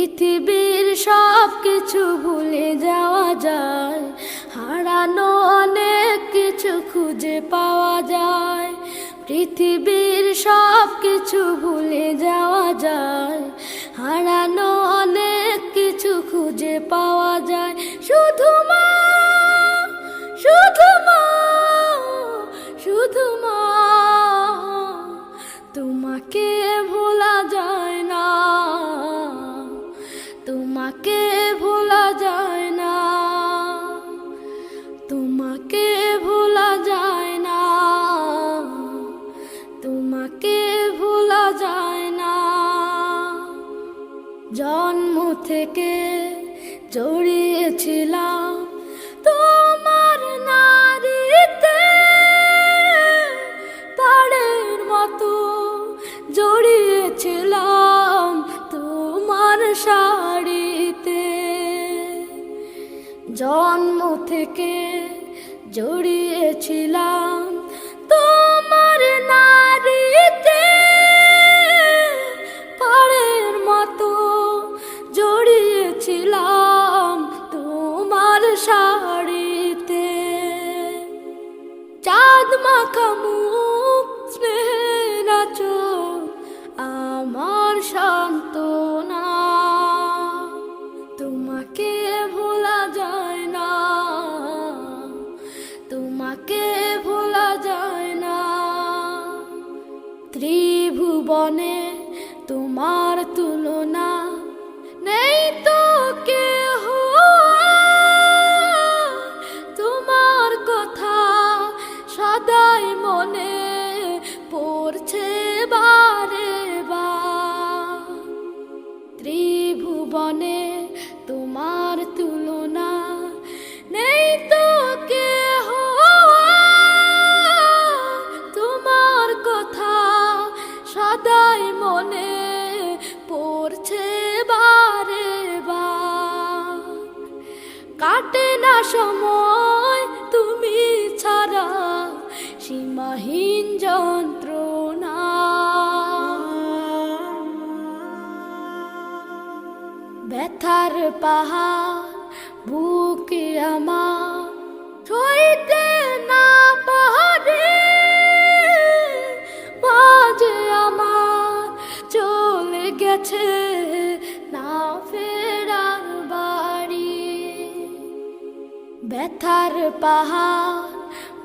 পৃথিবীর সব কিছু ভুলে যাওয়া যায়, হারানো অনেক কিছু খুঁজে পাওয়া যায়। পৃথিবীর সব কিছু ভুলে যাওয়া যায়, হারানো অনেক কিছু খুঁজে পাওয়া যায়। শুধু মা, শুধু মা, শুধু মা, তোমাকে ভোলা যায় না, তোমাকে ভোলা যায় না, তোমাকে ভোলা যায় না, তোমাকে ভোলা যায় না। জন্ম থেকে জড়িয়েছিলাম তোমার নারীতে, তারের মতো জড়িয়েছিলাম তোমার শাড়িতে। জন্ম থেকে জড়িয়েছিলাম তোমার নারীতে, তারের মতো জড়িয়েছিলাম তোমার শাড়িতে। চাঁদ মাখা মুখ, স্নেহের আঁচল আমার সান্ত্বনা, তোমাকে ভোলা যায় না, তোমাকে ভোলা যায় না। ত্রিভুবনে তোমার তুলনা নেই তো কেহ, তোমার কথা সদাই মনে পড়ছে বারে বার। ত্রিভুবনে তোমার তুলনা নেই তো কেহ, তোমার কথা সদাই মনে পড়ছে বারে বার। কাটে না সময় তুমি ছাড়া, সীমাহীন যন্ত্রণা। ব্যথার পাহাড় বুকে আমার সইতে না পারে, মাঝে আমার চলে গেছে না ফেরার বাড়ি। ব্যথার পাহাড়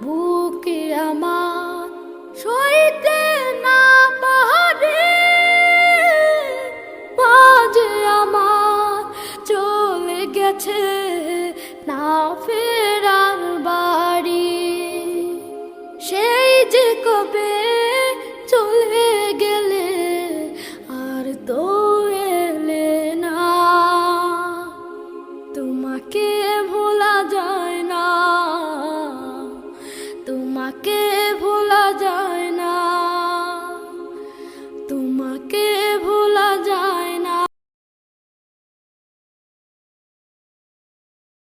বুকে আমার সইতে না পারে, মাঝে আমার চলে গেছে না ফেরার বাড়ি। সেই যে কবে